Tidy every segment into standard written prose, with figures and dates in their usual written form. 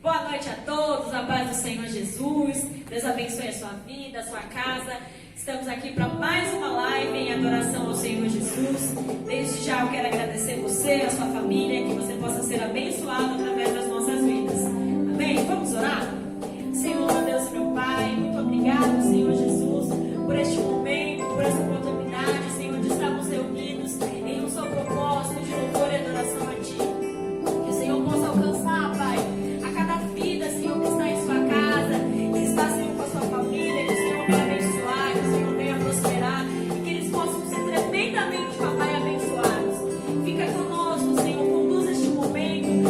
Boa noite a todos, a paz do Senhor Jesus. Deus abençoe a sua vida, a sua casa. Estamos aqui para mais uma live em adoração ao Senhor Jesus. Desde já eu quero agradecer você, a sua família, que você possa ser abençoado através das nossas vidas. Amém? Vamos orar? Senhor, meu Deus e meu Pai, muito obrigado, Senhor Jesus, por este momento, por essa oportunidade, Senhor, de estarmos reunidos em um só propósito de louvor e adoração a Ti. Que o Senhor possa alcançar, Pai, a cada vida, Senhor, que está em sua casa, que está, Senhor, com a sua família, que o Senhor venha abençoar, que o Senhor venha prosperar, e que eles possam ser tremendamente, Papai, abençoados. Fica conosco, Senhor, conduz este momento,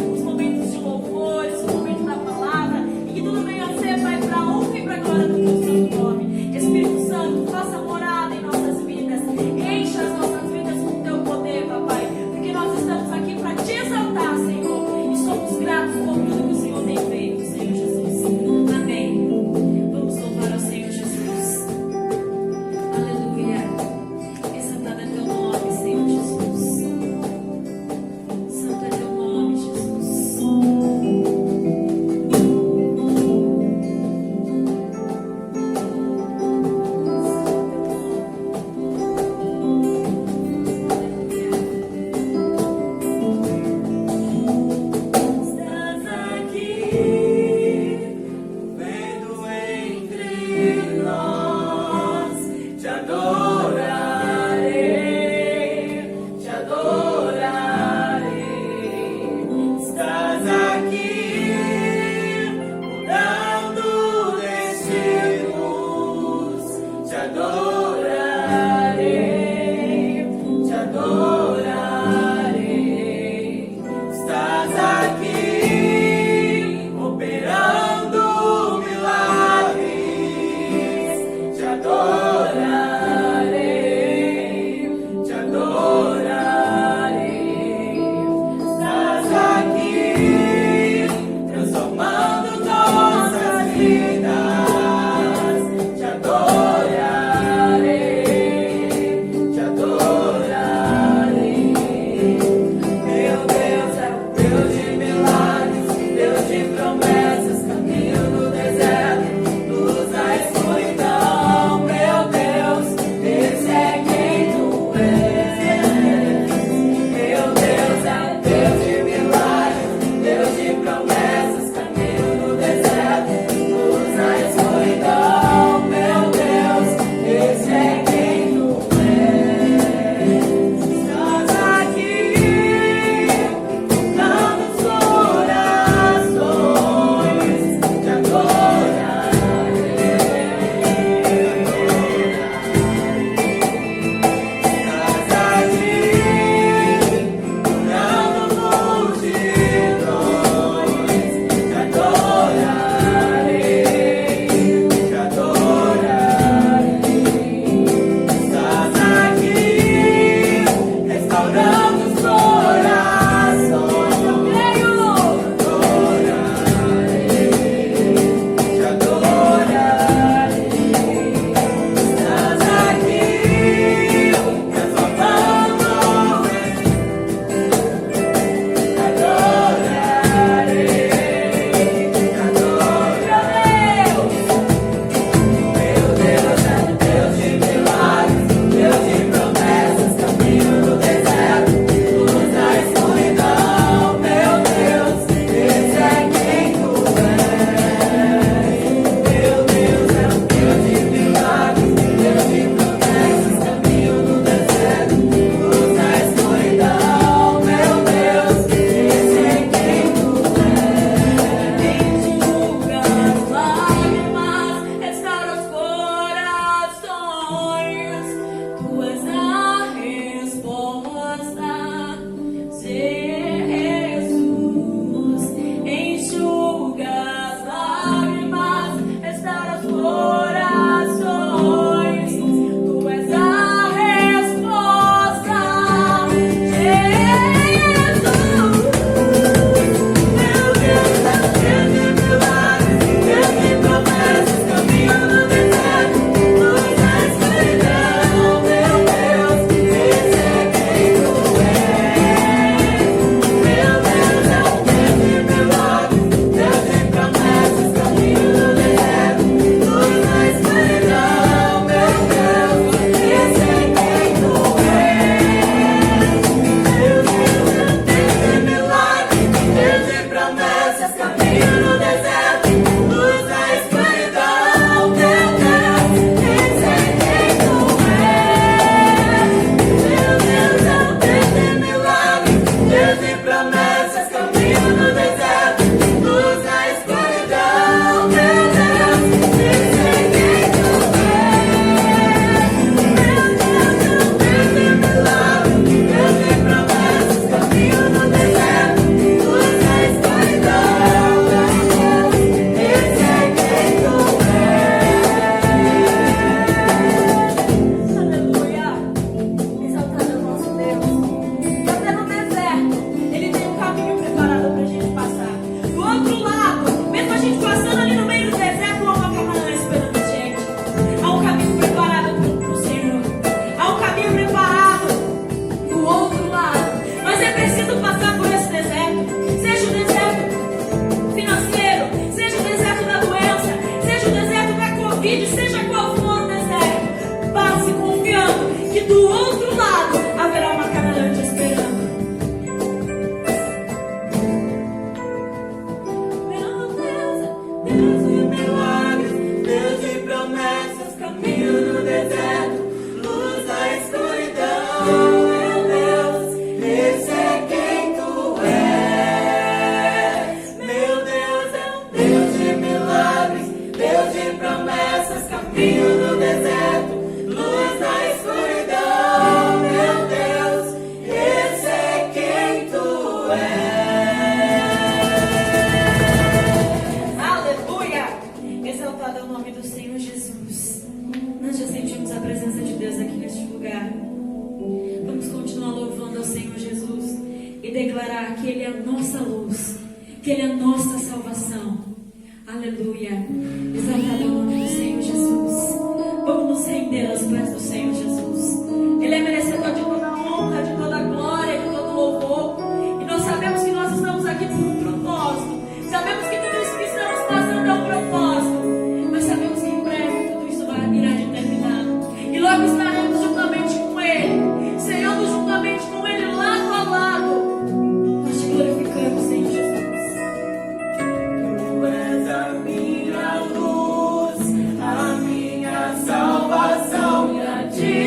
nossa luz, que Ele é a nossa salvação. Aleluia. Exaltado é o nome do Senhor Jesus. Vamos nos render aos pés do Senhor Jesus. Ele é merecedor de toda a honra, de toda a glória, de todo o louvor. E nós sabemos que nós estamos aqui por um propósito. Sabemos que tudo isso que estamos passando é um propósito. Mas sabemos que em breve tudo isso irá de terminar. E logo estaremos juntamente com Ele, Senhor, juntamente com Ele, lado a lado. Nós te glorificamos, Senhor Jesus. Tu és a minha luz, a minha salvação e a ti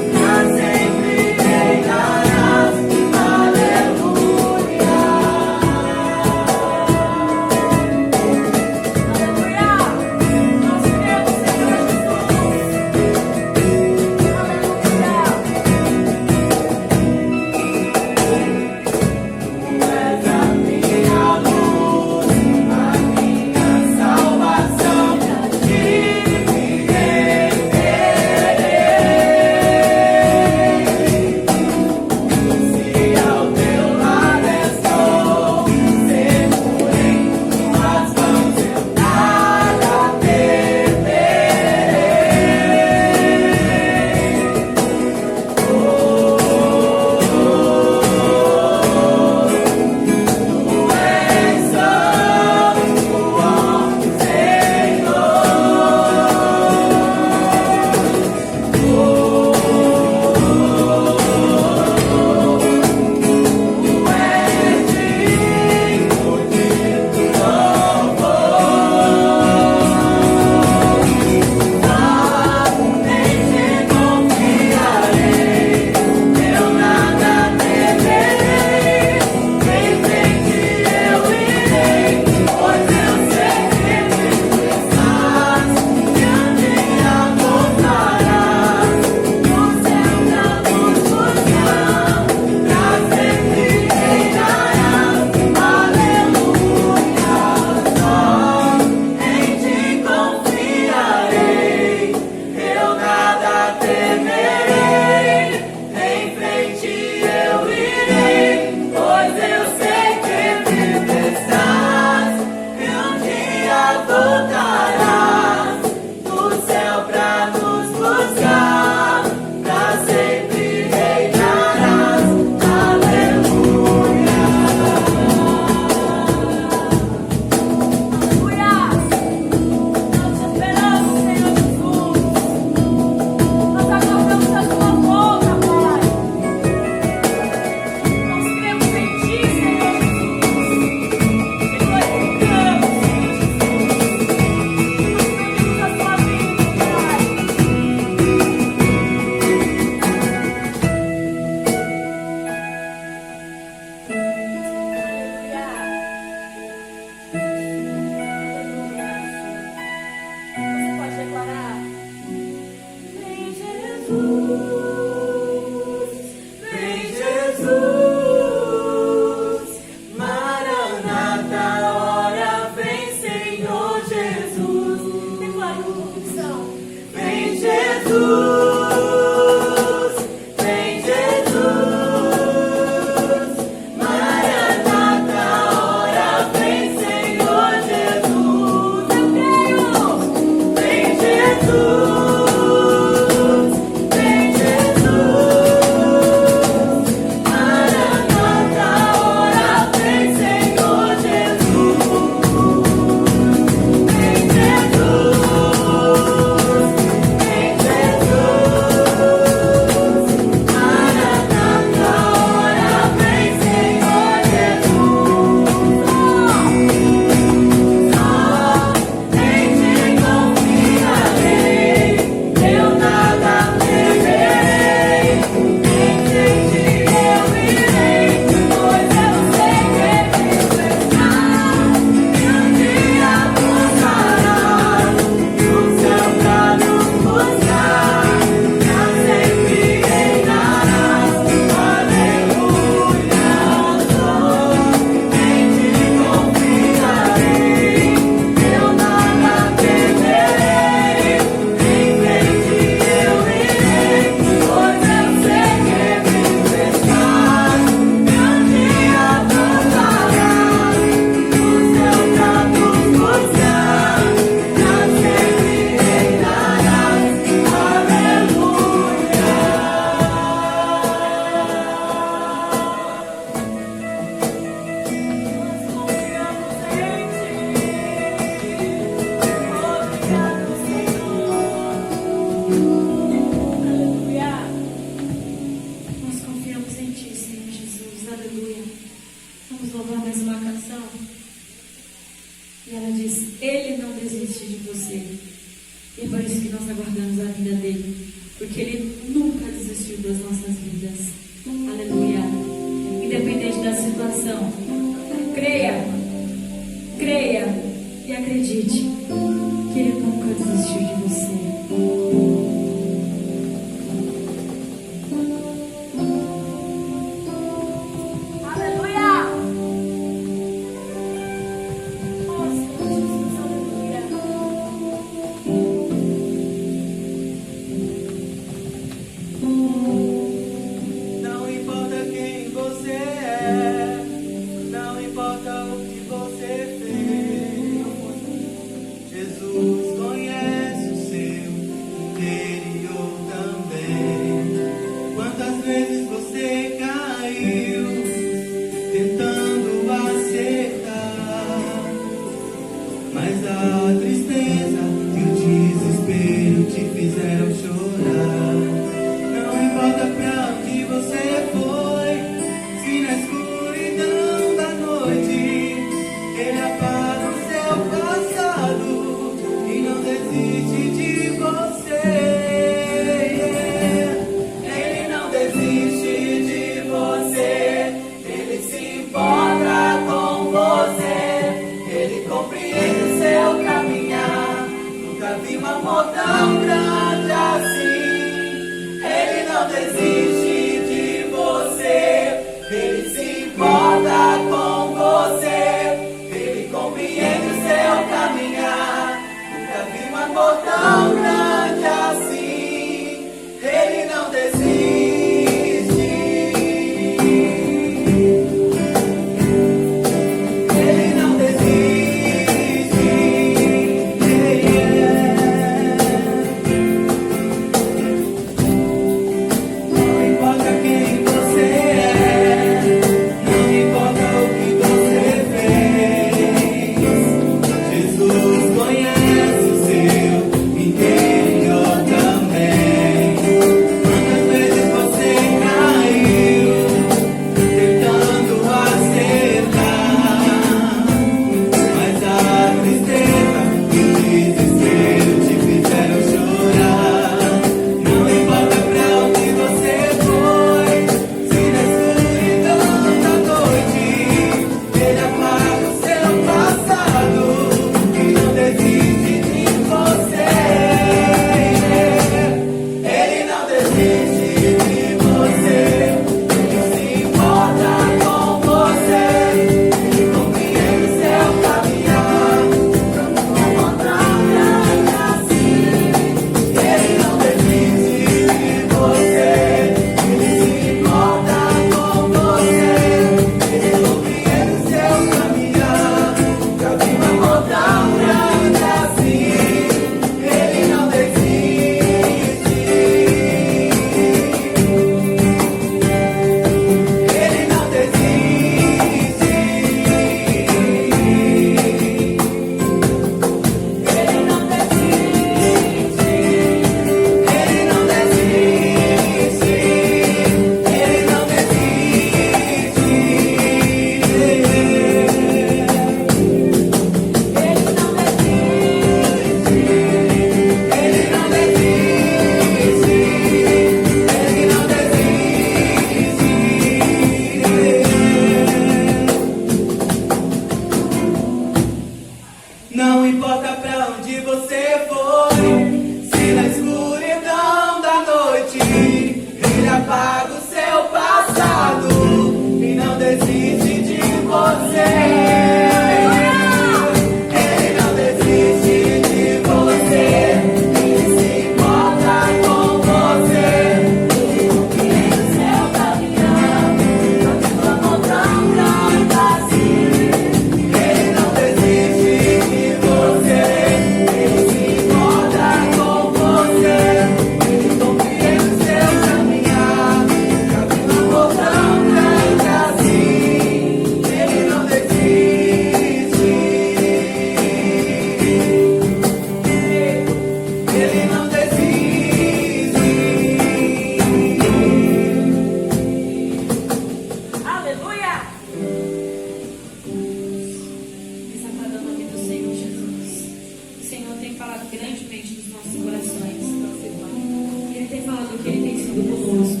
sido conosco.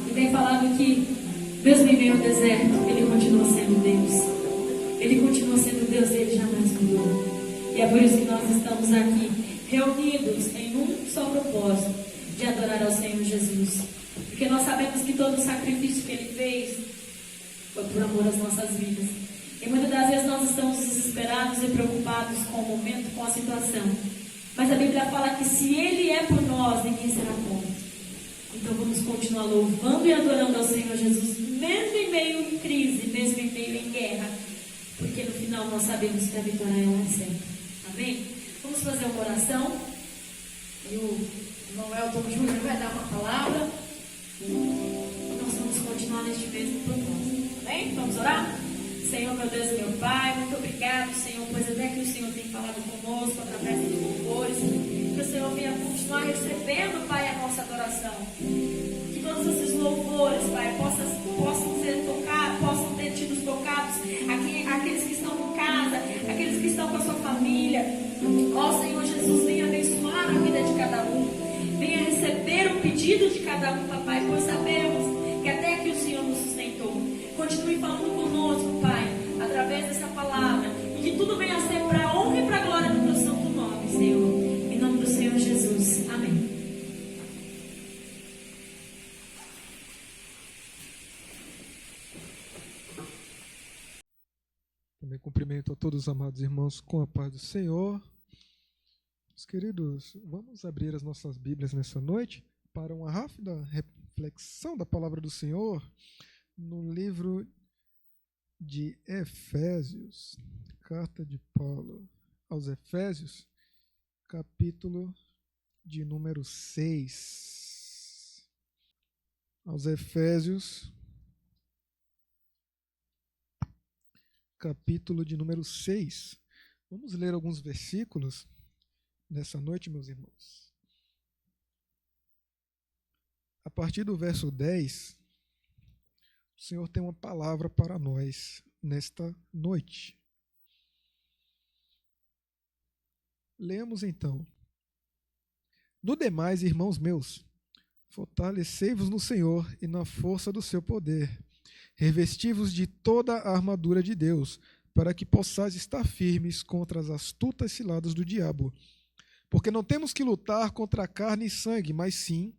E tem falado que, mesmo em meio ao deserto, Ele continua sendo Deus. Ele continua sendo Deus e Ele jamais mudou. E é por isso que nós estamos aqui, reunidos em um só propósito, de adorar ao Senhor Jesus. Porque nós sabemos que todo o sacrifício que Ele fez foi por amor às nossas vidas. E muitas das vezes nós estamos desesperados e preocupados com o momento, com a situação. Mas a Bíblia fala que se Ele é por nós, ninguém será contra. Então vamos continuar louvando e adorando ao Senhor Jesus, mesmo em meio em crise, mesmo em meio em guerra. Porque no final nós sabemos que a vitória é certa. Amém? Vamos fazer uma oração. E o irmão Elton Júnior vai dar uma palavra. Nós vamos continuar neste mesmo propósito. Amém? Vamos orar? Senhor, meu Deus e meu Pai, muito obrigado, Senhor, pois até que o Senhor tem falado conosco através dos louvores, que o Senhor venha continuar recebendo, Pai, a nossa adoração. Que todos esses louvores, Pai, possam ser tocados, possam ter tido tocados aqueles que estão em casa, aqueles que estão com a sua família. Ó Senhor Jesus, venha abençoar a vida de cada um, venha receber o pedido de cada um, Papai, pois sabemos que até aqui o Senhor nos sustentou. Continue falando conosco, Pai, através dessa palavra, e que tudo venha a ser para a honra e para a glória do teu santo nome, Senhor. Em nome do Senhor Jesus. Amém. Também cumprimento a todos os amados irmãos com a paz do Senhor. Meus queridos, vamos abrir as nossas Bíblias nessa noite para uma rápida reflexão da palavra do Senhor no livro de Efésios, carta de Paulo aos Efésios, capítulo de número 6. Aos Efésios, capítulo de número 6. Vamos ler alguns versículos nessa noite, meus irmãos. A partir do verso 10, o Senhor tem uma palavra para nós nesta noite. Leamos então. No demais, irmãos meus, fortalecei-vos no Senhor e na força do seu poder. Revesti-vos de toda a armadura de Deus, para que possais estar firmes contra as astutas ciladas do diabo. Porque não temos que lutar contra a carne e sangue, mas sim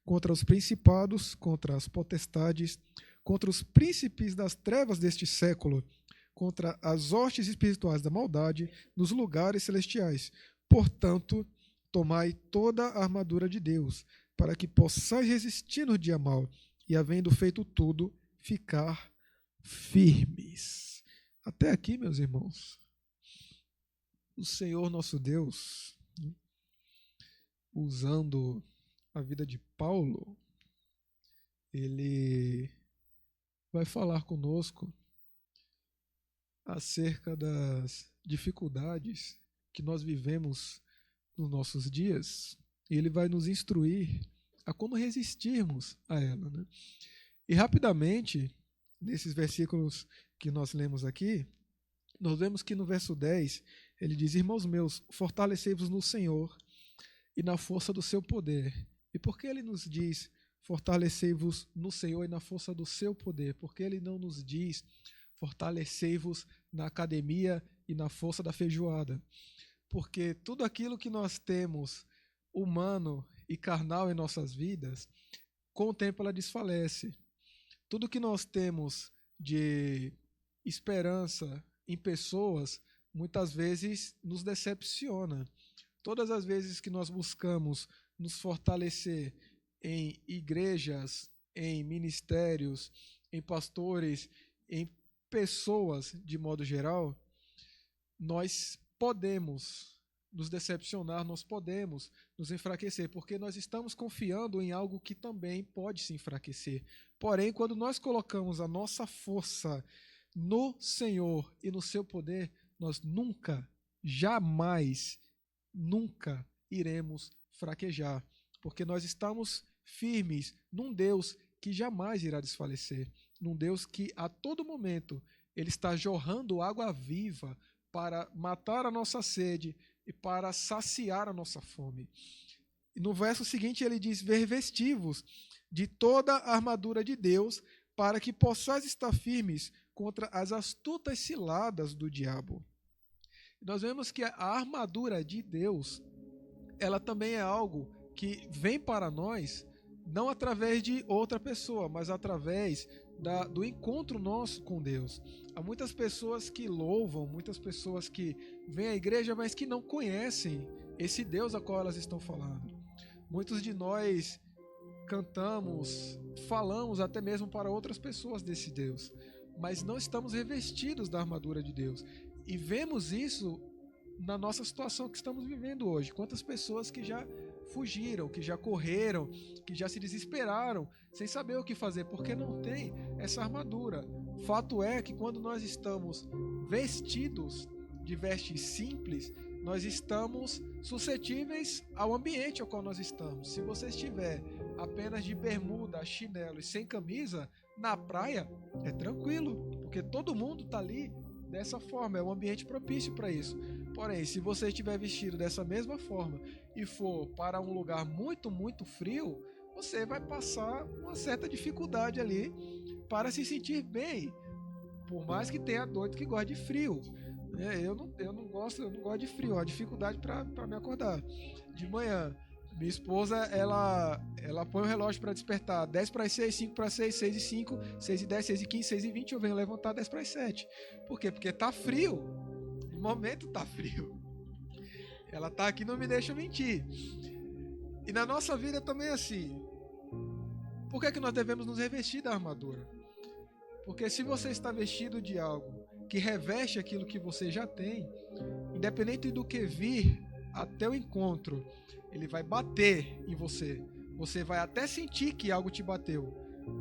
contra os principados, contra as potestades, contra os príncipes das trevas deste século, contra as hostes espirituais da maldade nos lugares celestiais. Portanto, tomai toda a armadura de Deus, para que possais resistir no dia mau, e havendo feito tudo, ficar firmes. Até aqui, meus irmãos, o Senhor nosso Deus, usando a vida de Paulo, ele vai falar conosco acerca das dificuldades que nós vivemos nos nossos dias, e ele vai nos instruir a como resistirmos a ela, né? E rapidamente, nesses versículos que nós lemos aqui, nós vemos que no verso 10, ele diz: irmãos meus, fortalecei-vos no Senhor e na força do seu poder. E por que ele nos diz fortalecei-vos no Senhor e na força do seu poder? Porque ele não nos diz fortalecei-vos na academia e na força da feijoada. Porque tudo aquilo que nós temos humano e carnal em nossas vidas, com o tempo ela desfalece. Tudo que nós temos de esperança em pessoas, muitas vezes nos decepciona. Todas as vezes que nós buscamos nos fortalecer em igrejas, em ministérios, em pastores, em pessoas de modo geral, nós podemos nos decepcionar, nós podemos nos enfraquecer, porque nós estamos confiando em algo que também pode se enfraquecer. Porém, quando nós colocamos a nossa força no Senhor e no seu poder, nós nunca, jamais, nunca iremos fraquejar, porque nós estamos firmes num Deus que jamais irá desfalecer, num Deus que a todo momento ele está jorrando água viva para matar a nossa sede e para saciar a nossa fome. E no verso seguinte ele diz: vestivos de toda a armadura de Deus, para que possais estar firmes contra as astutas ciladas do diabo. E nós vemos que a armadura de Deus, ela também é algo que vem para nós, não através de outra pessoa, mas através do encontro nosso com Deus. Há muitas pessoas que louvam, muitas pessoas que vêm à igreja, mas que não conhecem esse Deus a qual elas estão falando. Muitos de nós cantamos, falamos até mesmo para outras pessoas desse Deus, mas não estamos revestidos da armadura de Deus. E vemos isso na nossa situação que estamos vivendo hoje. Quantas pessoas que já fugiram, que já correram, que já se desesperaram, sem saber o que fazer, porque não tem essa armadura. Fato é que quando nós estamos vestidos de vestes simples, nós estamos suscetíveis ao ambiente ao qual nós estamos. Se você estiver apenas de bermuda, chinelo e sem camisa, na praia é tranquilo, porque todo mundo está ali dessa forma, é um ambiente propício para isso. Porém, se você estiver vestido dessa mesma forma e for para um lugar muito, muito frio, você vai passar uma certa dificuldade ali para se sentir bem, por mais que tenha doido que gosta de frio. Eu não gosto de frio, é uma dificuldade para me acordar de manhã. Minha esposa, ela põe o relógio para despertar 10 para as 6, 5 para as 6, 6 e 5, 6 e 10, 6 e 15, 6 e 20, eu venho levantar 10 para as 7. Por quê? Porque tá frio. No momento tá frio. Ela tá aqui, não me deixa mentir. E na nossa vida também é assim. Por que nós devemos nos revestir da armadura? Porque se você está vestido de algo que reveste aquilo que você já tem, independente do que vir até o encontro, ele vai bater em você. Você vai até sentir que algo te bateu,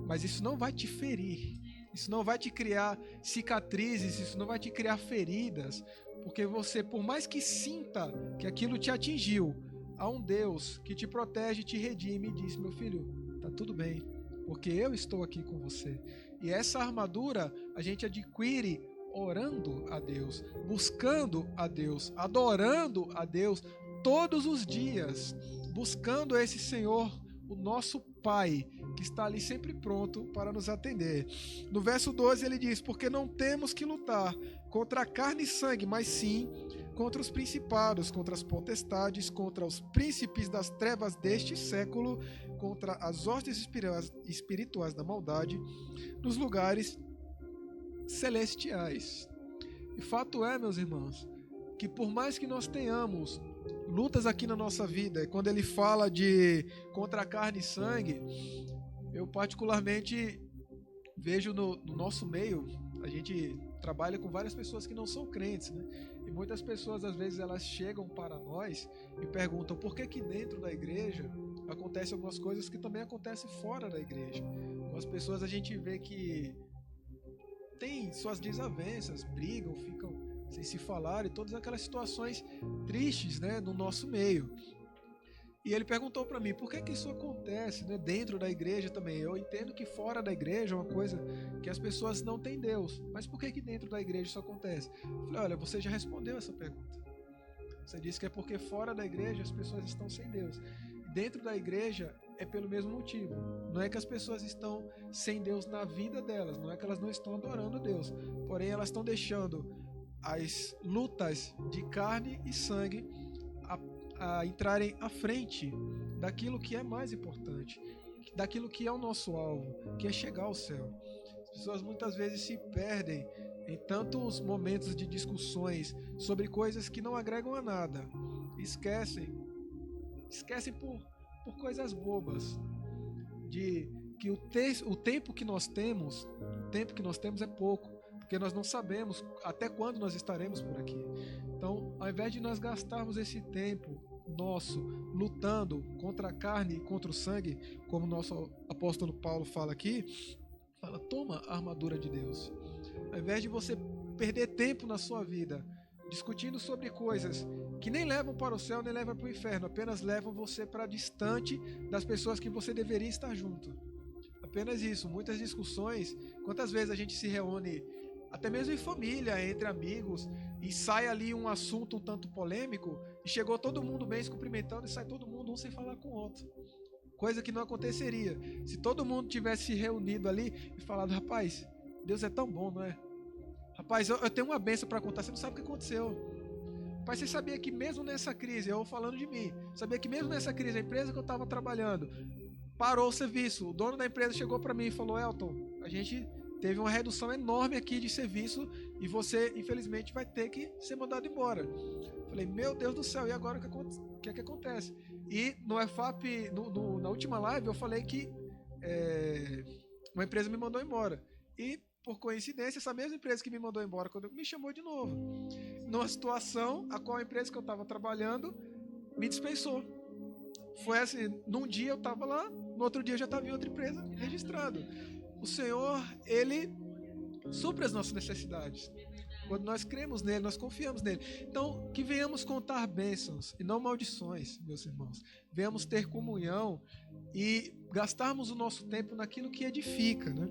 mas isso não vai te ferir. Isso não vai te criar cicatrizes, isso não vai te criar feridas, porque você, por mais que sinta que aquilo te atingiu, há um Deus que te protege, te redime e diz: meu filho, tá tudo bem, porque eu estou aqui com você. E essa armadura a gente adquire orando a Deus, buscando a Deus, adorando a Deus todos os dias, buscando esse Senhor, o nosso Pai, que está ali sempre pronto para nos atender. No verso 12 ele diz: porque não temos que lutar contra a carne e sangue, mas sim contra os principados, contra as potestades, contra os príncipes das trevas deste século, contra as hostes espirituais da maldade nos lugares celestiais. E fato é, meus irmãos, que por mais que nós tenhamos lutas aqui na nossa vida, quando ele fala de contra carne e sangue, eu particularmente vejo no nosso meio, a gente trabalha com várias pessoas que não são crentes, né? E muitas pessoas, às vezes, elas chegam para nós e perguntam por que dentro da igreja acontecem algumas coisas que também acontecem fora da igreja. Algumas pessoas a gente vê que têm suas desavenças, brigam, ficam sem se falar e todas aquelas situações tristes, né, no nosso meio. E ele perguntou para mim, por que isso acontece, né, dentro da igreja também? Eu entendo que fora da igreja é uma coisa que as pessoas não têm Deus, mas por que dentro da igreja isso acontece? Eu falei: olha, você já respondeu essa pergunta. Você disse que é porque fora da igreja as pessoas estão sem Deus. Dentro da igreja é pelo mesmo motivo. Não é que as pessoas estão sem Deus na vida delas, não é que elas não estão adorando Deus, porém elas estão deixando as lutas de carne e sangue a entrarem à frente daquilo que é mais importante, daquilo que é o nosso alvo, que é chegar ao céu. As pessoas muitas vezes se perdem em tantos momentos de discussões sobre coisas que não agregam a nada. Esquecem por coisas bobas, de que o tempo que nós temos é pouco, porque nós não sabemos até quando nós estaremos por aqui. Então, ao invés de nós gastarmos esse tempo nosso lutando contra a carne e contra o sangue, como o nosso apóstolo Paulo fala aqui, fala: toma a armadura de Deus. Ao invés de você perder tempo na sua vida discutindo sobre coisas que nem levam para o céu, nem levam para o inferno, apenas levam você para distante das pessoas que você deveria estar junto. Apenas isso. Muitas discussões, quantas vezes a gente se reúne até mesmo em família, entre amigos, e sai ali um assunto um tanto polêmico, E chegou todo mundo bem, se cumprimentando, e sai todo mundo um sem falar com o outro. Coisa que não aconteceria se todo mundo tivesse se reunido ali e falado: rapaz, Deus é tão bom, não é? Rapaz, eu tenho uma bênção para contar, você não sabe o que aconteceu. Rapaz, você sabia que mesmo nessa crise, eu falando de mim, sabia que mesmo nessa crise, a empresa que eu estava trabalhando parou o serviço. O dono da empresa chegou para mim e falou: Elton, a gente teve uma redução enorme aqui de serviço e você, infelizmente, vai ter que ser mandado embora. Falei: meu Deus do céu, e agora o que é que acontece? E no EFAP, na última live, eu falei que uma empresa me mandou embora. E, por coincidência, essa mesma empresa que me mandou embora me chamou de novo. Numa situação a qual a empresa que eu estava trabalhando me dispensou. Foi assim, num dia eu estava lá, no outro dia eu já estava em outra empresa registrado. O Senhor, Ele supre as nossas necessidades. Quando nós cremos nele, nós confiamos nele. Então, que venhamos contar bênçãos e não maldições, meus irmãos. Venhamos ter comunhão e gastarmos o nosso tempo naquilo que edifica, né?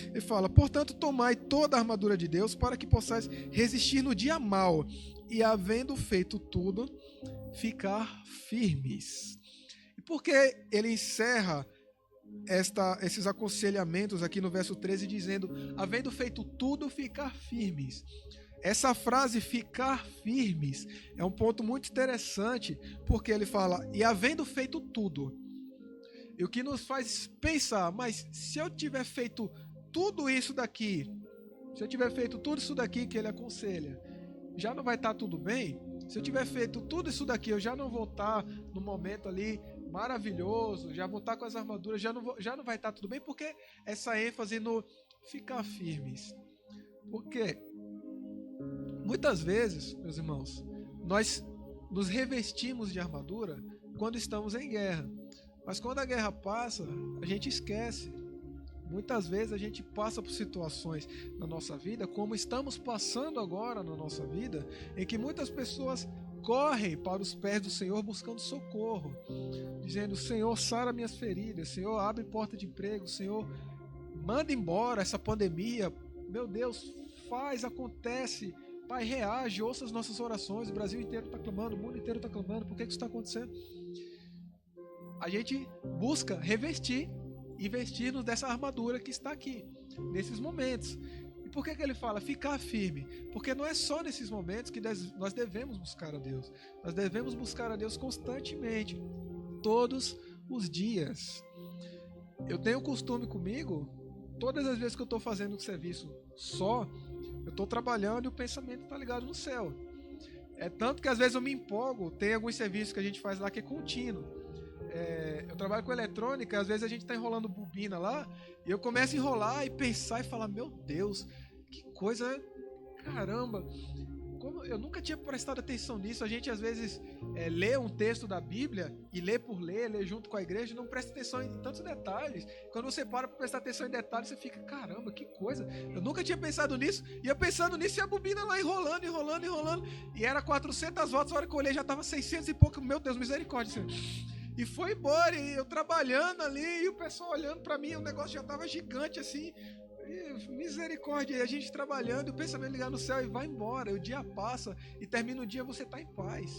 Ele fala: portanto, tomai toda a armadura de Deus para que possais resistir no dia mau e, havendo feito tudo, ficar firmes. E por que ele encerra esses aconselhamentos aqui no verso 13 dizendo: havendo feito tudo, ficar firmes? Essa frase, ficar firmes, é um ponto muito interessante, porque ele fala: e havendo feito tudo. E o que nos faz pensar: mas se eu tiver feito tudo isso daqui, se eu tiver feito tudo isso daqui que ele aconselha, já não vai estar tudo bem? Se eu tiver feito tudo isso daqui, eu já não vou estar no momento ali maravilhoso, já vou estar com as armaduras, já não vai estar tudo bem? Porque essa ênfase no ficar firmes. Porque muitas vezes, meus irmãos, nós nos revestimos de armadura quando estamos em guerra. Mas quando a guerra passa, a gente esquece. Muitas vezes a gente passa por situações na nossa vida, como estamos passando agora na nossa vida, em que muitas pessoas correm para os pés do Senhor buscando socorro, dizendo: Senhor, sara minhas feridas, Senhor, abre porta de emprego, Senhor, manda embora essa pandemia, meu Deus, faz, acontece, Pai, reage, ouça as nossas orações. O Brasil inteiro está clamando, o mundo inteiro está clamando. Por que isso está acontecendo? A gente busca revestir e vestir-nos dessa armadura que está aqui, nesses momentos. E por que ele fala ficar firme? Porque não é só nesses momentos que nós devemos buscar a Deus. Nós devemos buscar a Deus constantemente, todos os dias. Eu tenho costume comigo, todas as vezes que eu estou fazendo um serviço só, eu estou trabalhando e o pensamento está ligado no céu. É tanto que às vezes eu me empolgo. Tem alguns serviços que a gente faz lá que é contínuo. Eu trabalho com eletrônica, às vezes a gente está enrolando bobina lá, e eu começo a enrolar e pensar e falar: meu Deus, que coisa, caramba, como eu nunca tinha prestado atenção nisso. A gente às vezes lê um texto da Bíblia e lê por ler, lê junto com a igreja e não presta atenção em tantos detalhes. Quando você para prestar atenção em detalhes, você fica: caramba, que coisa, eu nunca tinha pensado nisso. E eu pensando nisso e a bobina lá enrolando, e era 400 voltas, a hora que eu olhei já estava 600 e pouco. Meu Deus, misericórdia, Senhor. E foi embora, e eu trabalhando ali, e o pessoal olhando para mim, o negócio já estava gigante assim, e misericórdia, e a gente trabalhando, e o pensamento ligado no céu, e vai embora, e o dia passa, e termina o dia, você está em paz.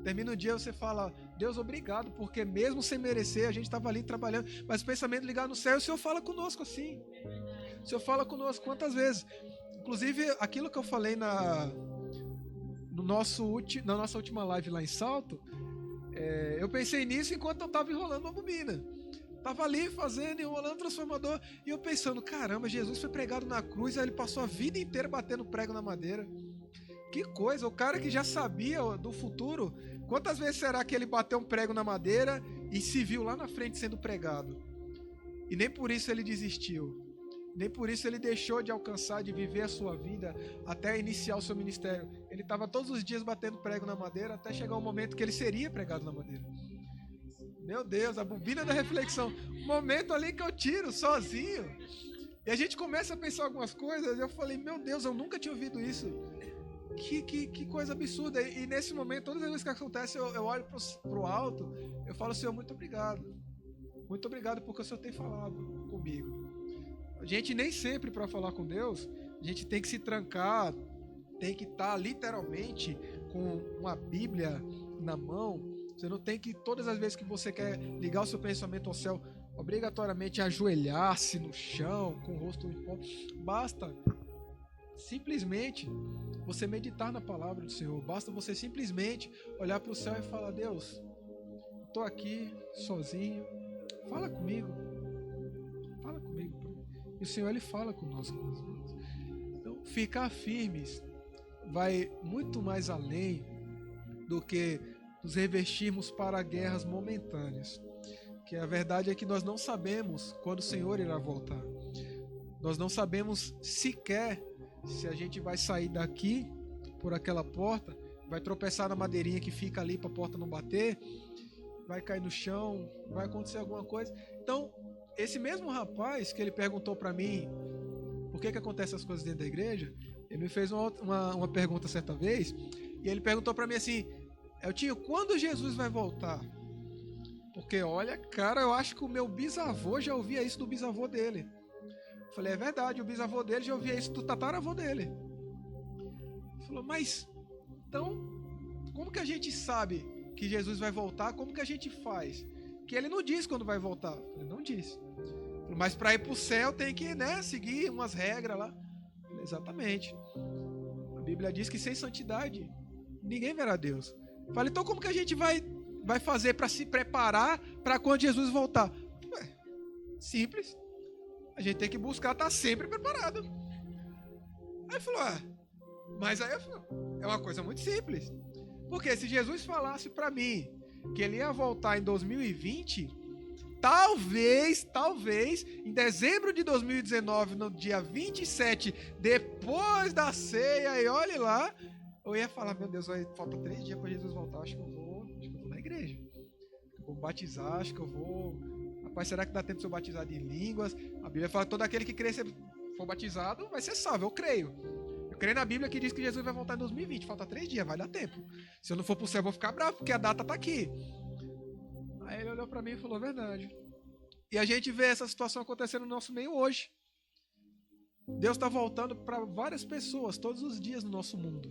Termina o dia, você fala: Deus, obrigado, porque mesmo sem merecer, a gente estava ali trabalhando, mas o pensamento ligado no céu, o Senhor fala conosco assim. O Senhor fala conosco quantas vezes? Inclusive, aquilo que eu falei na nossa última live lá em Salto, eu pensei nisso enquanto eu estava enrolando uma bobina. Estava ali fazendo, enrolando o transformador, e eu pensando: caramba, Jesus foi pregado na cruz, aí ele passou a vida inteira batendo prego na madeira. Que coisa, o cara que já sabia do futuro, quantas vezes será que ele bateu um prego na madeira e se viu lá na frente sendo pregado? E nem por isso ele desistiu. Nem por isso ele deixou de alcançar, de viver a sua vida até iniciar o seu ministério. Ele estava todos os dias batendo prego na madeira até chegar o momento que ele seria pregado na madeira. Meu Deus, a bobina da reflexão. O momento ali que eu tiro sozinho. E a gente começa a pensar algumas coisas. Eu falei: meu Deus, eu nunca tinha ouvido isso. Que coisa absurda. E nesse momento, todas as vezes que acontece, eu olho para o alto. Eu falo: Senhor, muito obrigado. Muito obrigado porque o Senhor tem falado comigo. A gente nem sempre, para falar com Deus, a gente tem que se trancar, tem que estar literalmente com uma Bíblia na mão, você não tem que, todas as vezes que você quer ligar o seu pensamento ao céu, obrigatoriamente ajoelhar-se no chão, com o rosto em pó. Basta simplesmente você meditar na palavra do Senhor. Basta você simplesmente olhar para o céu e falar: Deus, estou aqui sozinho, fala comigo, fala comigo. E o Senhor, Ele fala conosco. Então, ficar firmes vai muito mais além do que nos revestirmos para guerras momentâneas. Que a verdade é que nós não sabemos quando o Senhor irá voltar. Nós não sabemos sequer se a gente vai sair daqui por aquela porta, vai tropeçar na madeirinha que fica ali para a porta não bater, vai cair no chão, vai acontecer alguma coisa. Então, esse mesmo rapaz que ele perguntou para mim por que acontecem as coisas dentro da igreja, ele me fez uma pergunta certa vez, e ele perguntou para mim assim: Eltinho, quando Jesus vai voltar? Porque olha, cara, eu acho que o meu bisavô já ouvia isso do bisavô dele. Eu falei: é verdade, o bisavô dele já ouvia isso do tataravô dele. Ele falou: mas, então, como que a gente sabe que Jesus vai voltar? Como que a gente faz? Que ele não diz quando vai voltar. Ele não diz. Mas para ir para o céu tem que, né, seguir umas regras lá. Exatamente. A Bíblia diz que sem santidade ninguém verá Deus. Falei: então como que a gente vai fazer para se preparar para quando Jesus voltar? Simples. A gente tem que buscar estar sempre preparado. Aí ele falou: mas aí eu falei, é uma coisa muito simples. Porque se Jesus falasse para mim que ele ia voltar em 2020, talvez, em dezembro de 2019, no dia 27, depois da ceia, e olhe lá, eu ia falar: meu Deus, falta 3 dias para Jesus voltar, acho que eu vou na igreja. Eu vou batizar, acho que eu vou... Rapaz, será que dá tempo de eu batizar em línguas? A Bíblia fala que todo aquele que crer for batizado vai ser salvo, eu creio. Eu creio na Bíblia que diz que Jesus vai voltar em 2020, falta 3 dias, vai dar tempo. Se eu não for pro céu, eu vou ficar bravo, porque a data tá aqui. Aí ele olhou pra mim e falou: verdade. E a gente vê essa situação acontecendo no nosso meio hoje. Deus está voltando para várias pessoas todos os dias no nosso mundo.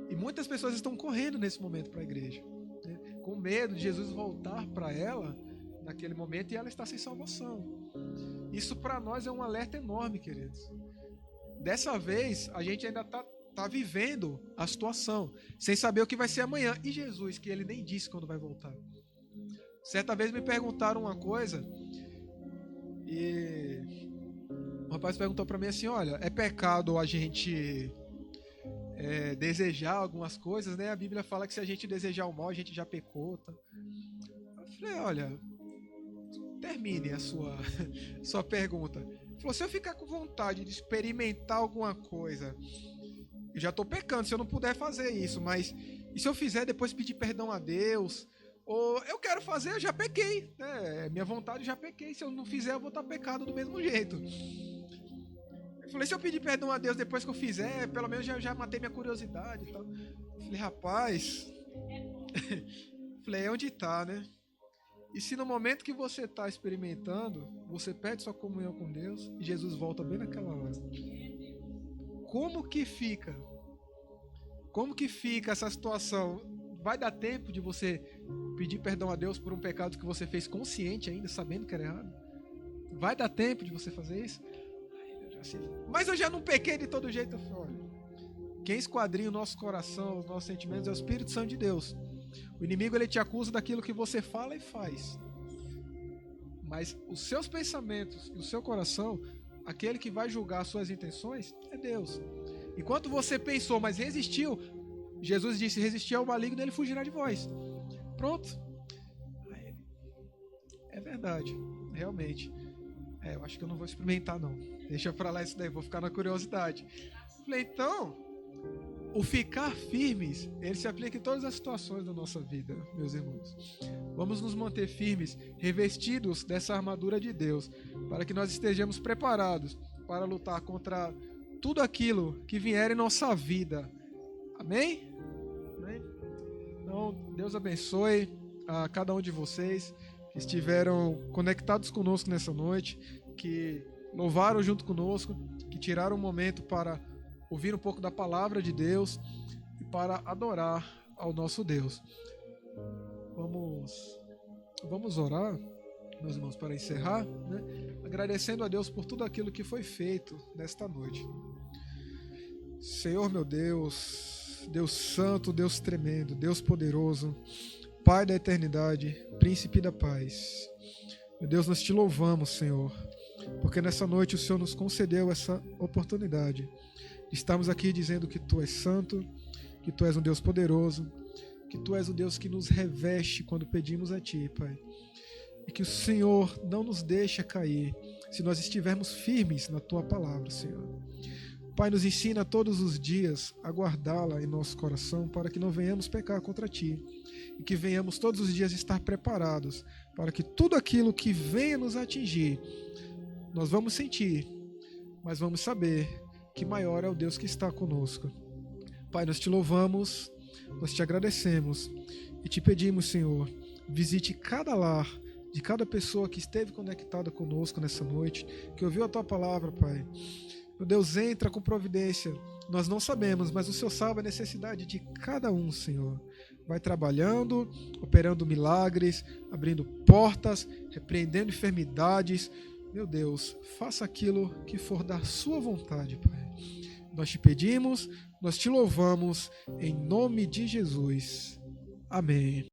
E muitas pessoas estão correndo nesse momento para a igreja, né? Com medo de Jesus voltar para ela naquele momento e ela está sem salvação. Isso para nós é um alerta enorme, queridos. Dessa vez a gente ainda está vivendo a situação, sem saber o que vai ser amanhã. E Jesus, que ele nem disse quando vai voltar. Certa vez me perguntaram uma coisa e o rapaz perguntou para mim assim: olha, é pecado a gente desejar algumas coisas, né? A Bíblia fala que se a gente desejar o mal, a gente já pecou, tá? Eu falei: olha, termine a sua pergunta. Ele falou: se eu ficar com vontade de experimentar alguma coisa, eu já estou pecando se eu não puder fazer isso, mas e se eu fizer depois pedir perdão a Deus? Ou eu quero fazer, eu já pequei, né? Minha vontade, eu já pequei. Se eu não fizer, eu vou estar pecado do mesmo jeito. Eu falei: se eu pedir perdão a Deus depois que eu fizer, pelo menos já matei minha curiosidade e tal. Eu falei: rapaz, falei: onde tá, né? E se no momento que você está experimentando, você perde sua comunhão com Deus e Jesus volta bem naquela hora, como que fica? Como que fica essa situação? Vai dar tempo de você pedir perdão a Deus por um pecado que você fez consciente ainda, sabendo que era errado? Vai dar tempo de você fazer isso? Mas eu já não pequei de todo jeito. Eu falei: olha, quem esquadrinha o nosso coração, os nossos sentimentos, é o Espírito Santo de Deus. O inimigo, ele te acusa daquilo que você fala e faz. Mas os seus pensamentos e o seu coração, aquele que vai julgar as suas intenções, é Deus. Enquanto você pensou, mas resistiu, Jesus disse: resistir ao maligno, ele fugirá de vós. Pronto. É verdade, realmente. Eu acho que eu não vou experimentar, não. Deixa pra lá isso daí, vou ficar na curiosidade. Falei: então, o ficar firmes, ele se aplica em todas as situações da nossa vida, meus irmãos. Vamos nos manter firmes, revestidos dessa armadura de Deus, para que nós estejamos preparados para lutar contra tudo aquilo que vier em nossa vida. Amém? Amém? Então, Deus abençoe a cada um de vocês que estiveram conectados conosco nessa noite, que louvaram junto conosco, que tiraram um momento para ouvir um pouco da palavra de Deus e para adorar ao nosso Deus. Vamos orar, meus irmãos, para encerrar, né? Agradecendo a Deus por tudo aquilo que foi feito nesta noite. Senhor meu Deus, Deus santo, Deus tremendo, Deus poderoso, Pai da eternidade, Príncipe da paz. Meu Deus, nós te louvamos, Senhor, porque nessa noite o Senhor nos concedeu essa oportunidade. Estamos aqui dizendo que Tu és santo, que Tu és um Deus poderoso, que Tu és o Deus que nos reveste quando pedimos a Ti, Pai. E que o Senhor não nos deixa cair se nós estivermos firmes na Tua palavra, Senhor. Pai, nos ensina todos os dias a guardá-la em nosso coração para que não venhamos pecar contra Ti e que venhamos todos os dias estar preparados para que tudo aquilo que venha nos atingir, nós vamos sentir, mas vamos saber que maior é o Deus que está conosco. Pai, nós Te louvamos, nós Te agradecemos e Te pedimos, Senhor, visite cada lar de cada pessoa que esteve conectada conosco nessa noite, que ouviu a Tua palavra, Pai. Meu Deus, entra com providência. Nós não sabemos, mas o Senhor sabe a necessidade de cada um, Senhor. Vai trabalhando, operando milagres, abrindo portas, repreendendo enfermidades. Meu Deus, faça aquilo que for da Sua vontade, Pai. Nós Te pedimos, nós Te louvamos, em nome de Jesus. Amém.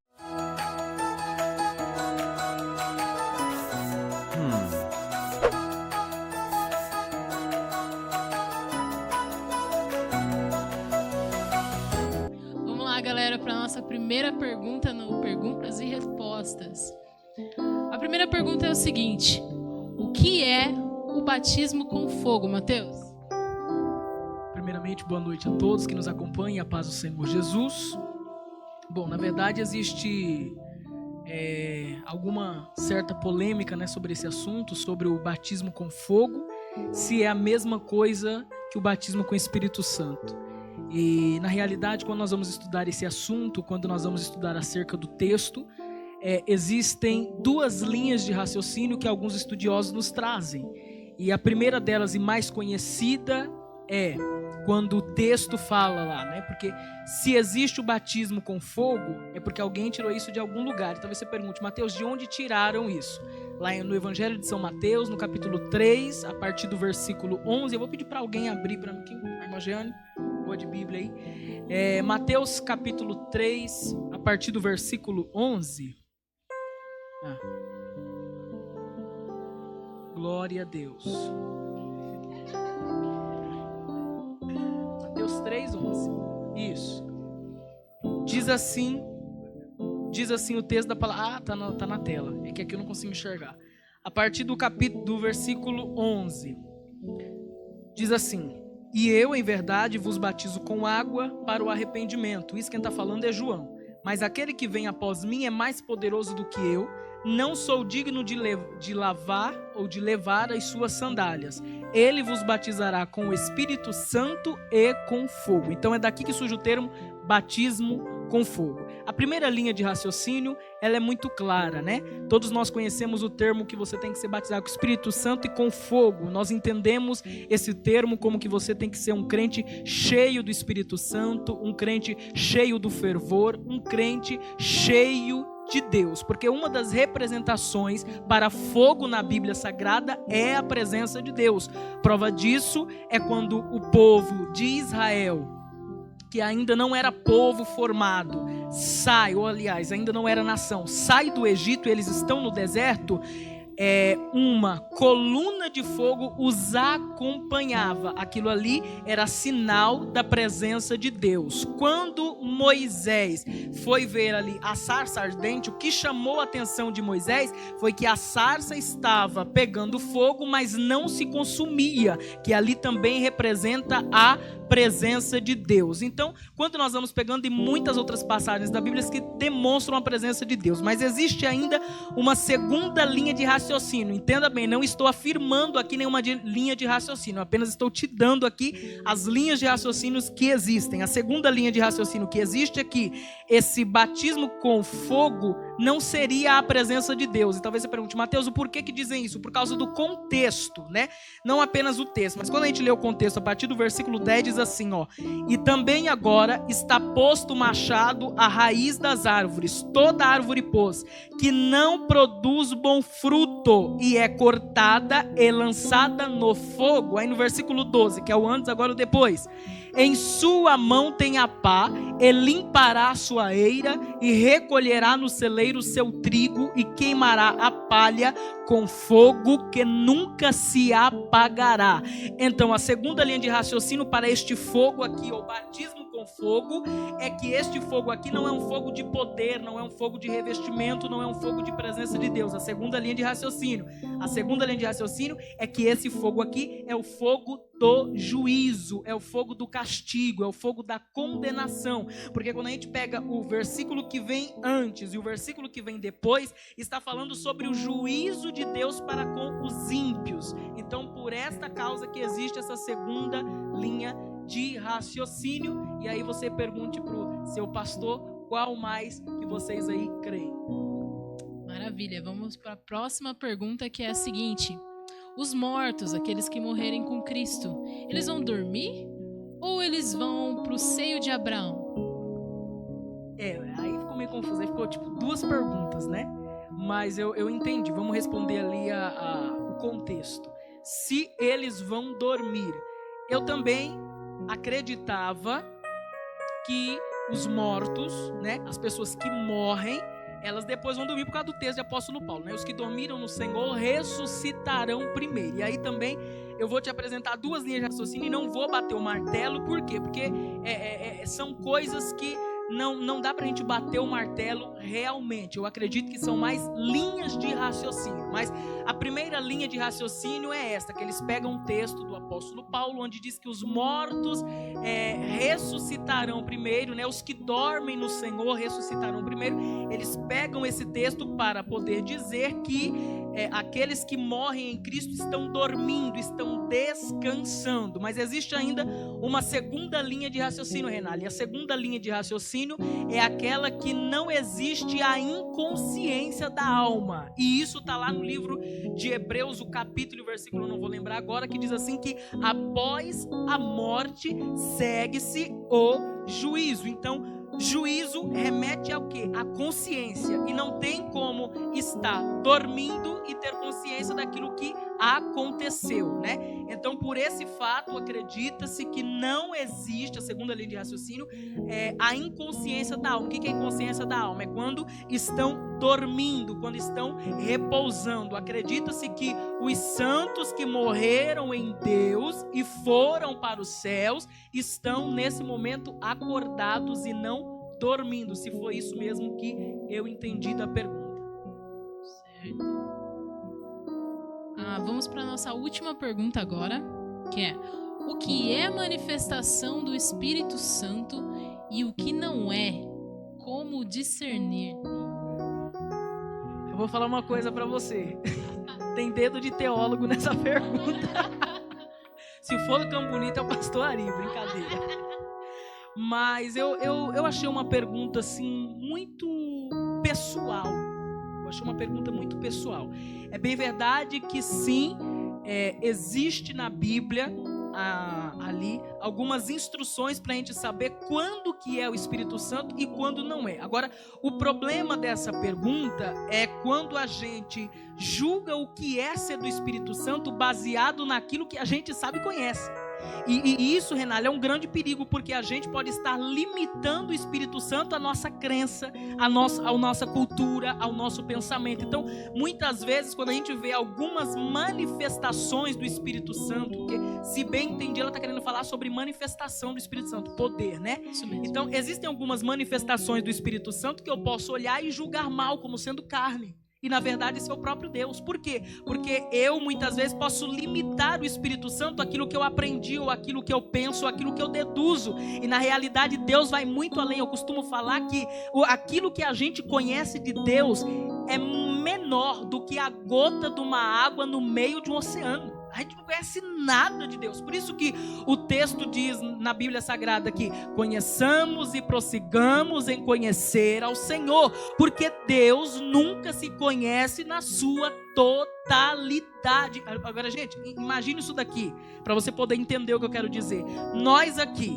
Vamos lá, galera, para a nossa primeira pergunta no Perguntas e Respostas. A primeira pergunta é o seguinte: o que é o batismo com fogo, Mateus? Primeiramente, boa noite a todos que nos acompanham, a paz do Senhor Jesus. Bom, na verdade existe alguma certa polêmica, né, sobre esse assunto, sobre o batismo com fogo, se é a mesma coisa que o batismo com o Espírito Santo. E na realidade, quando nós vamos estudar esse assunto, quando nós vamos estudar acerca do texto, existem duas linhas de raciocínio que alguns estudiosos nos trazem. E a primeira delas e mais conhecida é quando o texto fala lá, né? Porque se existe o batismo com fogo, é porque alguém tirou isso de algum lugar. Então você pergunte, Mateus, de onde tiraram isso? Lá no Evangelho de São Mateus, no capítulo 3, a partir do versículo 11. Eu vou pedir para alguém abrir para mim, a irmã Jeane, boa de Bíblia aí. Mateus capítulo 3, a partir do versículo 11. Glória a Deus. Mateus 3:11. Isso. Diz assim o texto da palavra. Tá na tela. É que aqui eu não consigo enxergar. A partir do versículo 11. Diz assim: E eu, em verdade, vos batizo com água para o arrependimento. Isso quem está falando é João. Mas aquele que vem após mim é mais poderoso do que eu. Não sou digno de lavar ou de levar as suas sandálias. Ele vos batizará com o Espírito Santo e com fogo. Então é daqui que surge o termo batismo com fogo. A primeira linha de raciocínio, ela é muito clara, né? Todos nós conhecemos o termo que você tem que ser batizado com o Espírito Santo e com fogo. Nós entendemos esse termo como que você tem que ser um crente cheio do Espírito Santo, um crente cheio do fervor, um crente cheio de Deus, porque uma das representações para fogo na Bíblia Sagrada é a presença de Deus. Prova disso é quando o povo de Israel, que ainda não era povo formado, ainda não era nação, sai do Egito, eles estão no deserto, uma coluna de fogo os acompanhava. Aquilo ali era sinal da presença de Deus. Quando Moisés foi ver ali a sarça ardente, o que chamou a atenção de Moisés foi que a sarça estava pegando fogo, mas não se consumia, que ali também representa a presença de Deus. Então, quando nós vamos pegando em muitas outras passagens da Bíblia que demonstram a presença de Deus, mas existe ainda uma segunda linha de raciocínio raciocínio. Entenda bem, não estou afirmando aqui nenhuma linha de raciocínio, eu apenas estou te dando aqui as linhas de raciocínios que existem. A segunda linha de raciocínio que existe é que esse batismo com fogo não seria a presença de Deus. E talvez você pergunte, Mateus, o porquê que dizem isso? Por causa do contexto, né? Não apenas o texto, mas quando a gente lê o contexto, a partir do versículo 10 diz assim, ó: e também agora está posto o machado à raiz das árvores, toda árvore, pois, que não produz bom fruto, e é cortada e lançada no fogo. Aí no versículo 12, que é o antes, agora o depois: em sua mão tem a pá, e limpará a sua eira, e recolherá no celeiro o seu trigo, e queimará a palha com fogo que nunca se apagará. Então, a segunda linha de raciocínio para este fogo aqui, o batismo com fogo, é que este fogo aqui não é um fogo de poder, não é um fogo de revestimento, não é um fogo de presença de Deus. A segunda linha de raciocínio. A segunda linha de raciocínio é que esse fogo aqui é o fogo do juízo, é o fogo do castigo, é o fogo da condenação. Porque quando a gente pega o versículo que vem antes e o versículo que vem depois, está falando sobre o juízo de Deus para com os ímpios. Então, por esta causa que existe essa segunda linha de raciocínio. E aí você pergunte para o seu pastor qual mais que vocês aí creem. Maravilha, vamos para a próxima pergunta, que é a seguinte: os mortos, aqueles que morrerem com Cristo, eles vão dormir ou eles vão para o seio de Abraão? Aí ficou meio confuso, aí ficou tipo duas perguntas, né? Mas eu entendi, vamos responder ali o contexto. Se eles vão dormir, eu também acreditava que os mortos, né, as pessoas que morrem, elas depois vão dormir por causa do texto de apóstolo Paulo, né? Os que dormiram no Senhor ressuscitarão primeiro. E aí também eu vou te apresentar duas linhas de raciocínio e não vou bater o martelo. Por quê? Porque são coisas que não dá pra gente bater o martelo realmente. Eu acredito que são mais linhas de raciocínio. Mas a primeira linha de raciocínio é esta, que eles pegam um texto do apóstolo Paulo, onde diz que os mortos ressuscitarão primeiro, né? Os que dormem no Senhor ressuscitarão primeiro. Eles pegam esse texto para poder dizer que aqueles que morrem em Cristo estão dormindo, estão descansando. Mas existe ainda uma segunda linha de raciocínio, Renali. E a segunda linha de raciocínio é aquela que não existe a inconsciência da alma. E isso está lá no livro de Hebreus, o capítulo e o versículo, eu não vou lembrar agora, que diz assim que após a morte segue-se o juízo. Então, juízo remete ao quê? A consciência. E não tem como estar dormindo e ter consciência daquilo que aconteceu, né? Então, por esse fato, acredita-se que não existe, a segunda linha de raciocínio, a inconsciência da alma. O que é a inconsciência da alma? É quando estão dormindo, quando estão repousando. Acredita-se que os santos que morreram em Deus e foram para os céus estão nesse momento acordados e não dormindo, se foi isso mesmo que eu entendi da pergunta. Certo. Vamos para a nossa última pergunta agora, que é: o que é manifestação do Espírito Santo e o que não é? Como discernir? Eu vou falar uma coisa para você. Tem dedo de teólogo nessa pergunta. Se for do Campo Bonito, é o pastor Ari, brincadeira. Mas eu achei uma pergunta assim muito pessoal. Eu achei uma pergunta muito pessoal. É bem verdade que sim, existe na Bíblia ali algumas instruções para a gente saber quando que é o Espírito Santo e quando não é. Agora, o problema dessa pergunta é quando a gente julga o que é ser do Espírito Santo baseado naquilo que a gente sabe e conhece. E isso, Renal, é um grande perigo, porque a gente pode estar limitando o Espírito Santo à nossa crença, à nossa cultura, ao nosso pensamento. Então, muitas vezes, quando a gente vê algumas manifestações do Espírito Santo, porque, se bem entendi, ela está querendo falar sobre manifestação do Espírito Santo, poder, né? Isso mesmo. Então, existem algumas manifestações do Espírito Santo que eu posso olhar e julgar mal como sendo carne. E na verdade esse é o próprio Deus. Por quê? Porque eu muitas vezes posso limitar o Espírito Santo àquilo que eu aprendi, ou àquilo que eu penso, ou àquilo que eu deduzo. E na realidade Deus vai muito além. Eu costumo falar que aquilo que a gente conhece de Deus é menor do que a gota de uma água no meio de um oceano. A gente não conhece nada de Deus. Por isso que o texto diz na Bíblia Sagrada que conheçamos e prossigamos em conhecer ao Senhor, porque Deus nunca se conhece na sua totalidade. Agora, gente, imagine isso daqui, para você poder entender o que eu quero dizer. Nós aqui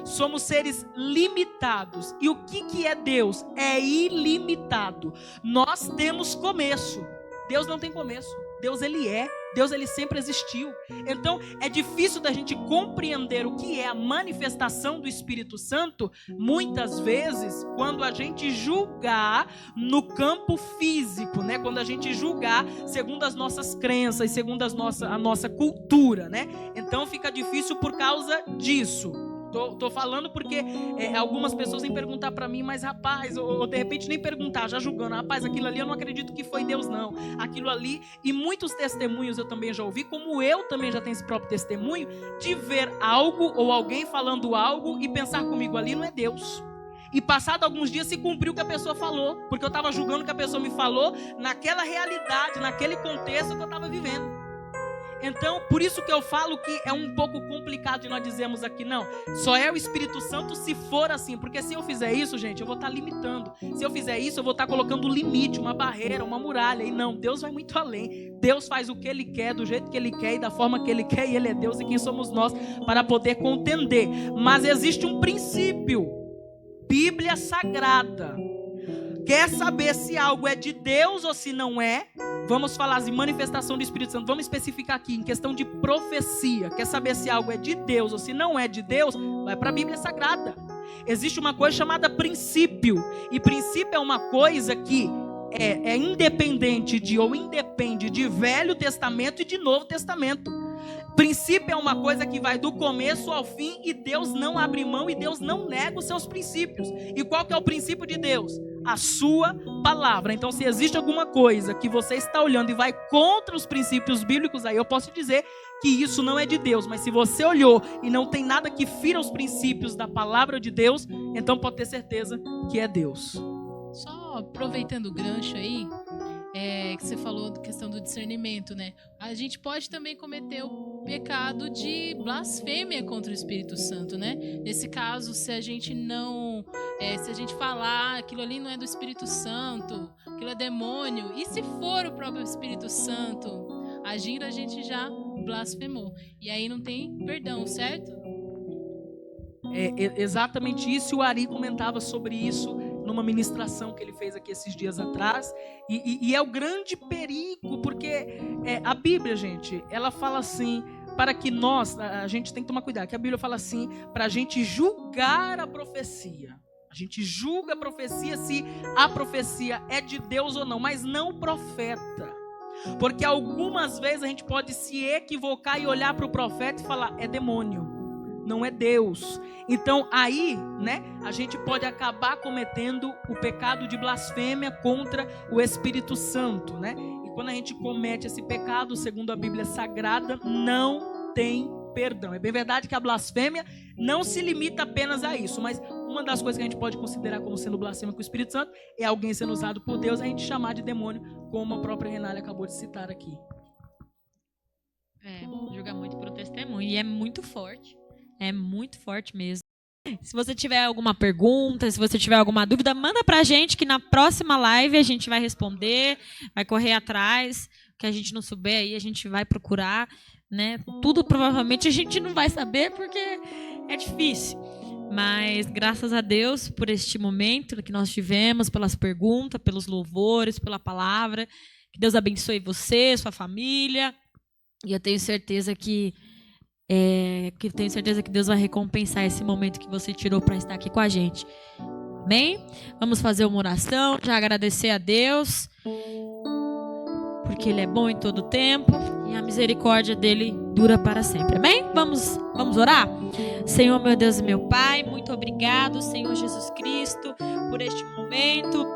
somos seres limitados. E o que é Deus? É ilimitado. Nós temos começo. Deus não tem começo. Deus, ele é. Deus, ele sempre existiu. Então, é difícil da gente compreender o que é a manifestação do Espírito Santo, muitas vezes, quando a gente julgar no campo físico, né? Quando a gente julgar segundo as nossas crenças, segundo a nossa cultura, né? Então, fica difícil por causa disso. Tô falando porque algumas pessoas vêm perguntar para mim, mas rapaz, ou de repente nem perguntar, já julgando, rapaz, aquilo ali eu não acredito que foi Deus não, aquilo ali, e muitos testemunhos eu também já ouvi, como eu também já tenho esse próprio testemunho, de ver algo ou alguém falando algo e pensar comigo, ali não é Deus. E passado alguns dias se cumpriu o que a pessoa falou, porque eu estava julgando o que a pessoa me falou naquela realidade, naquele contexto que eu estava vivendo. Então, por isso que eu falo que é um pouco complicado de nós dizermos aqui, não, só é o Espírito Santo se for assim, porque se eu fizer isso, gente, eu vou estar limitando. Se eu fizer isso, eu vou estar colocando um limite, uma barreira, uma muralha. E não, Deus vai muito além. Deus faz o que Ele quer, do jeito que Ele quer e da forma que Ele quer, e Ele é Deus, e quem somos nós para poder contender. Mas existe um princípio, Bíblia Sagrada. Quer saber se algo é de Deus ou se não é? Vamos falar de manifestação do Espírito Santo. Vamos especificar aqui em questão de profecia. Quer saber se algo é de Deus ou se não é de Deus? Vai para a Bíblia Sagrada. Existe uma coisa chamada princípio. E princípio é uma coisa que é independente de ou independe de Velho Testamento e de Novo Testamento. Princípio é uma coisa que vai do começo ao fim e Deus não abre mão e Deus não nega os seus princípios. E qual que é o princípio de Deus? A sua palavra. Então, se existe alguma coisa que você está olhando e vai contra os princípios bíblicos, aí eu posso dizer que isso não é de Deus. Mas se você olhou e não tem nada que fira os princípios da palavra de Deus, então pode ter certeza que é Deus. Só aproveitando o gancho aí, que você falou da questão do discernimento, né? A gente pode também cometer o pecado de blasfêmia contra o Espírito Santo, né? Nesse caso, se a gente não... se a gente falar aquilo ali não é do Espírito Santo, aquilo é demônio, e se for o próprio Espírito Santo agindo, a gente já blasfemou. E aí não tem perdão, certo? É exatamente isso, o Ari comentava sobre isso numa ministração que ele fez aqui esses dias atrás, e é o grande perigo, porque a Bíblia, gente, ela fala assim, para que nós, a gente tem que tomar cuidado, que a Bíblia fala assim, para a gente julgar a profecia. A gente julga a profecia se a profecia é de Deus ou não, mas não o profeta. Porque algumas vezes a gente pode se equivocar e olhar para o profeta e falar, é demônio, não é Deus. Então aí, né, a gente pode acabar cometendo o pecado de blasfêmia contra o Espírito Santo, né? E quando a gente comete esse pecado, segundo a Bíblia Sagrada, não tem perdão. É bem verdade que a blasfêmia não se limita apenas a isso, mas uma das coisas que a gente pode considerar como sendo blasfêmia com o Espírito Santo é alguém sendo usado por Deus, a gente chamar de demônio, como a própria Renália acabou de citar aqui. Julga muito por testemunho, e é muito forte mesmo. Se você tiver alguma pergunta, se você tiver alguma dúvida, manda pra gente que na próxima live a gente vai responder, vai correr atrás, o que a gente não souber aí a gente vai procurar, né? Tudo provavelmente a gente não vai saber porque é difícil, mas graças a Deus por este momento que nós tivemos, pelas perguntas, pelos louvores, pela palavra, que Deus abençoe você, sua família, e eu tenho certeza que Deus vai recompensar esse momento que você tirou para estar aqui com a gente. Amém? Vamos fazer uma oração, já agradecer a Deus, porque Ele é bom em todo tempo e a misericórdia dEle dura para sempre. Amém? Vamos orar? Senhor, meu Deus e meu Pai, muito obrigado, Senhor Jesus Cristo, por este momento,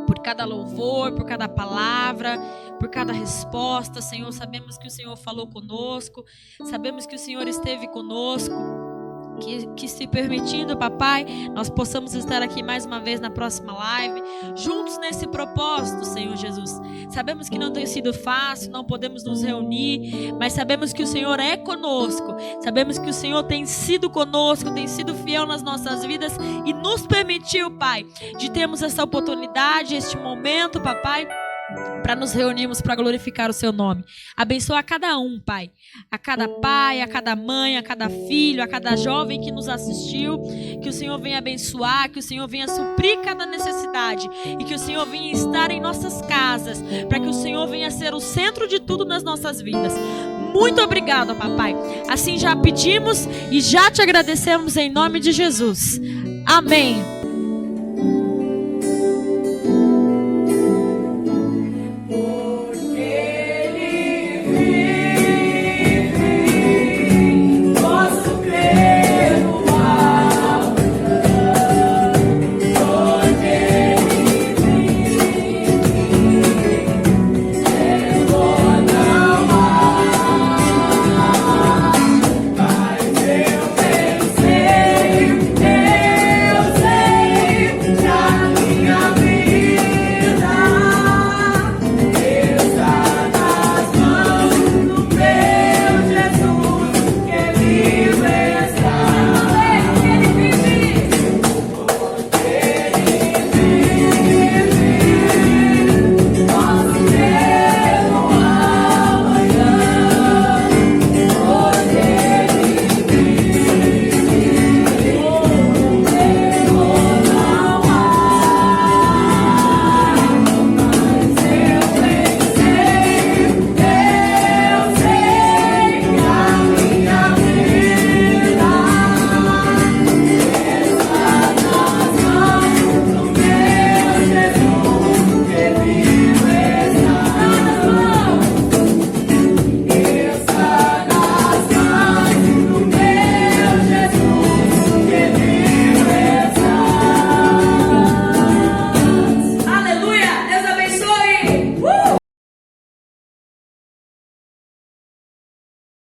por cada louvor, por cada palavra, por cada resposta. Senhor, sabemos que o Senhor falou conosco, sabemos que o Senhor esteve conosco, que se permitindo, papai, nós possamos estar aqui mais uma vez na próxima live, juntos nesse propósito, Senhor Jesus. Sabemos que não tem sido fácil, não podemos nos reunir, mas sabemos que o Senhor é conosco, sabemos que o Senhor tem sido conosco, tem sido fiel nas nossas vidas e nos permitiu, Pai, de termos essa oportunidade, este momento, papai, para nos reunirmos para glorificar o seu nome. Abençoa a cada um, Pai, a cada pai, a cada mãe, a cada filho, a cada jovem que nos assistiu, que o Senhor venha abençoar, que o Senhor venha suprir cada necessidade e que o Senhor venha estar em nossas casas, para que o Senhor venha ser o centro de tudo nas nossas vidas. Muito obrigado, papai. Assim já pedimos e já te agradecemos em nome de Jesus. Amém.